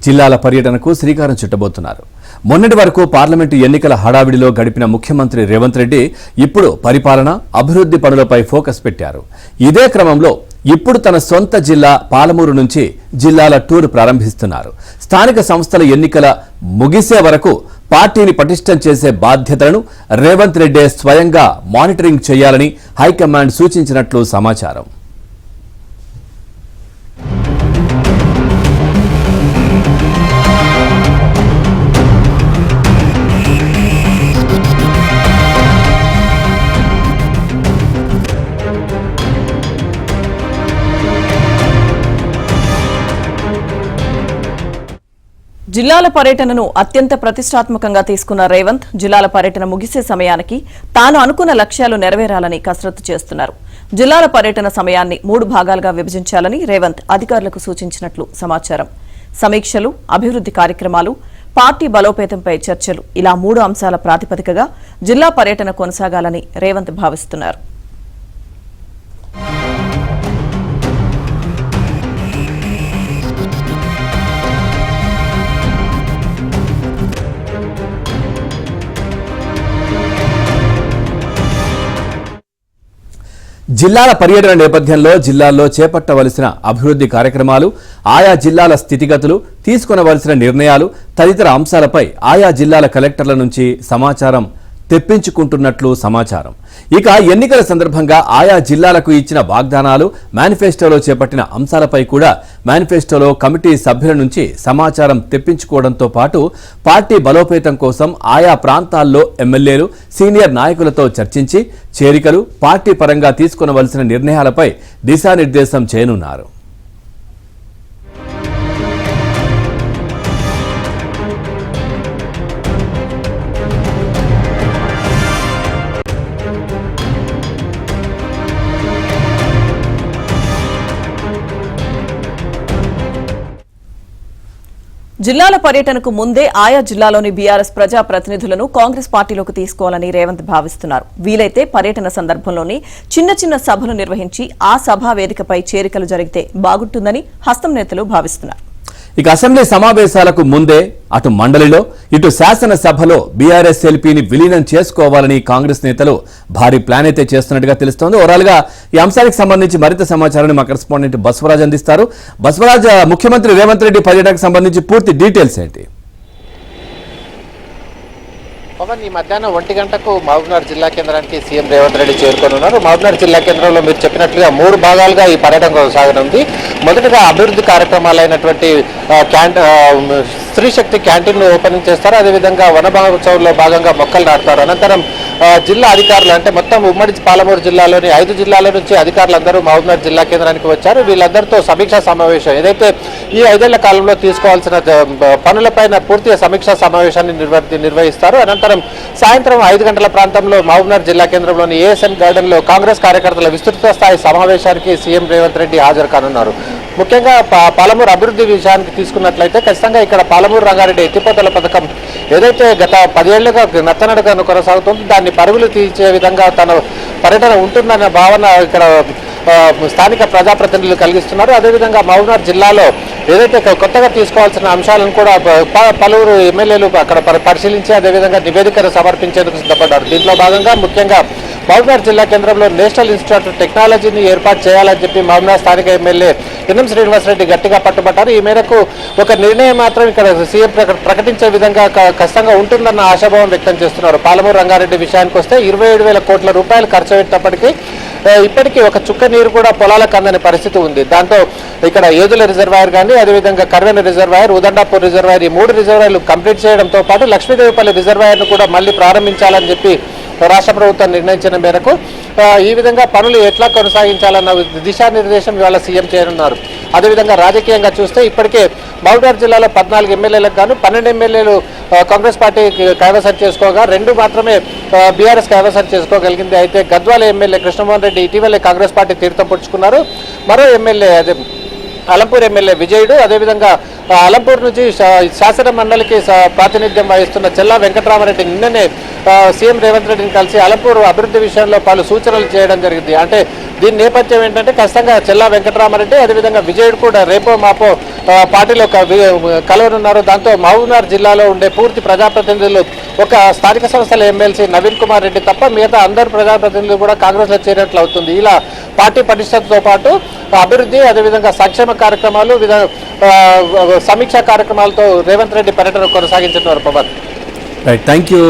జిల్లాల పర్యటనకు శ్రీకారం చుట్టబోతున్నారు. మొన్నటి వరకు పార్లమెంటు ఎన్నికల హడావిడిలో గడిపిన ముఖ్యమంత్రి రేవంత్ రెడ్డి ఇప్పుడు పరిపాలన, అభివృద్ధి పనులపై ఫోకస్ పెట్టారు. ఇదే క్రమంలో ఇప్పుడు తన సొంత జిల్లా పాలమూరు నుంచి జిల్లాల టూర్ ప్రారంభిస్తున్నారు. స్థానిక సంస్థల ఎన్నికల ముగిసే వరకు పార్టీని పటిష్టం చేసే బాధ్యతలను రేవంత్ రెడ్డి స్వయంగా మానిటరింగ్ చేయాలని హైకమాండ్ సూచించినట్లు సమాచారం. జిల్లాల పర్యటనను అత్యంత ప్రతిష్టాత్మకంగా తీసుకున్న రేవంత్ జిల్లాల పర్యటన ముగిసే సమయానికి తాను అనుకున్న లక్ష్యాలు నెరవేరాలని కసరత్తు చేస్తున్నారు. జిల్లాల పర్యటన సమయాన్ని 3 భాగాలుగా విభజించాలని రేవంత్ అధికారులకు సూచించినట్లు సమాచారం. సమీక్షలు, అభివృద్ధి కార్యక్రమాలు, పార్టీ బలోపేతంపై చర్చలు ఇలా 3 అంశాల ప్రాతిపదికగా జిల్లా పర్యటన కొనసాగాలని రేవంత్ భావిస్తున్నారు. జిల్లాల పర్యటన నేపథ్యంలో జిల్లాల్లో చేపట్టవలసిన అభివృద్ధి కార్యక్రమాలు, ఆయా జిల్లాల స్థితిగతులు, తీసుకొనవలసిన నిర్ణయాలు తదితర అంశాలపై ఆయా జిల్లాల కలెక్టర్ల నుంచి సమాచారం తెప్పించుకుంటున్నట్లు సమాచారం. ఇక ఎన్నికల సందర్భంగా ఆయా జిల్లాలకు ఇచ్చిన వాగ్దానాలు, మేనిఫెస్టోలో చేపట్టిన అంశాలపై కూడా మేనిఫెస్టోలో కమిటీ సభ్యుల నుంచి సమాచారం తెప్పించుకోవడంతో పాటు పార్టీ బలోపేతం కోసం ఆయా ప్రాంతాల్లో ఎమ్మెల్యేలు, సీనియర్ నాయకులతో చర్చించి చేరికలు, పార్టీ పరంగా తీసుకొనవలసిన నిర్ణయాలపై దిశానిర్దేశం చేయనున్నారు. జిల్లాల పర్యటనకు ముందే ఆయా జిల్లాలోని బీఆర్ఎస్ ప్రజా ప్రతినిధులను కాంగ్రెస్ పార్టీలోకి తీసుకోవాలని రేవంత్ భావిస్తున్నారు. వీలైతే పర్యటన సందర్భంలోనే చిన్న సభలు నిర్వహించి ఆ సభా వేదికపై చేరికలు జరిగితే బాగుంటుందని హస్తం నేతలు భావిస్తున్నారు. ఇక అసెంబ్లీ సమావేశాలకు ముందే అటు మండలిలో, ఇటు శాసనసభలో బీఆర్ఎస్ ఎల్పీని విలీనం చేసుకోవాలని కాంగ్రెస్ నేతలు భారీ ప్లాన్ అయితే చేస్తున్నట్టుగా తెలుస్తోంది. ఓవరాల్ గా ఈ అంశానికి సంబంధించి మరింత సమాచారాన్ని మా కరెస్పాండెంట్ బసవరాజ్ అందిస్తారు. బసవరాజ్, ముఖ్యమంత్రి రేవంత్ రెడ్డి పర్యటనకు సంబంధించి పూర్తి డీటెయిల్స్ ఏంటి? పవన్, ఈ మధ్యాహ్నం 1 గంటకు మహబూబ్నగర్ జిల్లా కేంద్రానికి సీఎం రేవంత్ రెడ్డి చేరుకోనున్నారు. మహబూబ్నగర్ జిల్లా కేంద్రంలో మీరు చెప్పినట్లుగా 3 భాగాలుగా ఈ పర్యటన కొనసాగనుంది. మొదటగా అభివృద్ధి కార్యక్రమాలైనటువంటి స్త్రీశక్తి క్యాంటీన్ ఓపెనింగ్ చేస్తారు. అదేవిధంగా వన మహోత్సవంలో భాగంగా మొక్కలు నాటుతారు. అనంతరం జిల్లా అధికారులు, అంటే మొత్తం ఉమ్మడి పాలమూరు జిల్లాలోని 5 జిల్లాల నుంచి అధికారులందరూ మహబూబ్నగర్ జిల్లా కేంద్రానికి వచ్చారు. వీళ్ళందరితో సమీక్షా సమావేశం, ఏదైతే ఈ 5 ఏళ్ల కాలంలో తీసుకోవాల్సిన పనులపైన పూర్తిగా సమీక్షా సమావేశాన్ని నిర్వహిస్తారు. అనంతరం సాయంత్రం 5 గంటల ప్రాంతంలో మహబూబ్నగర్ జిల్లా కేంద్రంలోని ఏఎస్ఎన్ గార్డెన్ లో కాంగ్రెస్ కార్యకర్తల విస్తృత స్థాయి సమావేశానికి సీఎం రేవంత్ రెడ్డి హాజరు కానున్నారు. ముఖ్యంగా పాలమూరు అభివృద్ధి విషయానికి తీసుకున్నట్లయితే ఖచ్చితంగా ఇక్కడ పాలమూరు రంగారెడ్డి ఎత్తిపోతల పథకం ఏదైతే గత 10 ఏళ్లుగా నత్తనడకను కొనసాగుతుందో దాన్ని పరుగులు తీర్చే విధంగా తన పర్యటన ఉంటుందన్న భావన ఇక్కడ స్థానిక ప్రజాప్రతినిధులు కలిగిస్తున్నారు. అదేవిధంగా మహబూబ్నగర్ జిల్లాలో ఏదైతే కొత్తగా తీసుకోవాల్సిన అంశాలను కూడా పలువురు ఎమ్మెల్యేలు అక్కడ పరిశీలించి అదేవిధంగా నివేదికను సమర్పించేందుకు సిద్ధపడ్డారు. దీంట్లో భాగంగా ముఖ్యంగా మహబూబ్నగర్ జిల్లా కేంద్రంలో నేషనల్ ఇన్స్టిట్యూట్ ఆఫ్ టెక్నాలజీని ఏర్పాటు చేయాలని చెప్పి మహబూబ్నగర్ స్థానిక ఎమ్మెల్యే ఎన్ఎం శ్రీనివాసరెడ్డి గట్టిగా పట్టుబట్టారు. ఈ మేరకు ఒక నిర్ణయం మాత్రం ఇక్కడ సీఎం ప్రకటించే విధంగా ఖచ్చితంగా ఉంటుందన్న ఆశాభావం వ్యక్తం చేస్తున్నారు. పాలమూరు రంగారెడ్డి విషయానికి వస్తే 27,000 కోట్ల రూపాయలు ఖర్చు పెట్టినప్పటికీ ఇప్పటికీ ఒక చుక్క నీరు కూడా పొలాలకు అందని పరిస్థితి ఉంది. దాంతో ఇక్కడ ఏదుల రిజర్వాయర్ కానీ అదేవిధంగా కర్వెన రిజర్వాయర్, ఉదండాపూర్ రిజర్వాయర్, ఈ 3 రిజర్వాయర్లు కంప్లీట్ చేయడంతో పాటు లక్ష్మీదేవిపల్లి రిజర్వాయర్ను కూడా మళ్ళీ ప్రారంభించాలని చెప్పి రాష్ట్ర ప్రభుత్వం నిర్ణయించిన మేరకు ఈ విధంగా పనులు ఎట్లా కొనసాగించాలన్న దిశానిర్దేశం ఇవాళ సీఎం చేయనున్నారు. అదేవిధంగా రాజకీయంగా చూస్తే ఇప్పటికే మహబూబ్నగర్ జిల్లాలో 14 ఎమ్మెల్యేలకు గాను 12 ఎమ్మెల్యేలు కాంగ్రెస్ పార్టీ కైవసం చేసుకోగా 2 మాత్రమే బీఆర్ఎస్ కైవసం చేసుకోగలిగింది. అయితే గద్వాల ఎమ్మెల్యే కృష్ణమోహన్ రెడ్డి ఇటీవలే కాంగ్రెస్ పార్టీ తీర్థం పుచ్చుకున్నారు. మరో ఎమ్మెల్యే అలంపూర్ ఎమ్మెల్యే విజయుడు, అదేవిధంగా అలంపూర్ నుంచి శాసన మండలికి ప్రాతినిధ్యం వహిస్తున్న చెల్లా వెంకటరామరెడ్డి నిన్ననే సీఎం రేవంత్ రెడ్డిని కలిసి అలంపూర్ అభివృద్ధి విషయంలో పలు సూచనలు చేయడం జరిగింది. అంటే దీని నేపథ్యం ఏంటంటే ఖచ్చితంగా చెల్లా వెంకటరామారెడ్డి అదేవిధంగా విజయుడు కూడా రేపో మాపో పార్టీలో కలవనున్నారు. దాంతో మహబూబ్నగర్ జిల్లాలో ఉండే పూర్తి ప్రజాప్రతినిధులు ఒక స్థానిక సంస్థల ఎమ్మెల్సీ నవీన్ కుమార్ రెడ్డి తప్ప మిగతా అందరు ప్రజాప్రతినిధులు కూడా కాంగ్రెస్లో చేరినట్లు అవుతుంది. ఇలా పార్టీ పటిష్టతతో పాటు అభివృద్ధి అదేవిధంగా సంక్షేమ కార్యక్రమాలు సమీక్షా కార్యక్రమాలతో రేవంత్ రెడ్డి పర్యటన కొనసాగించుతున్నారు. Pawan right, thank you.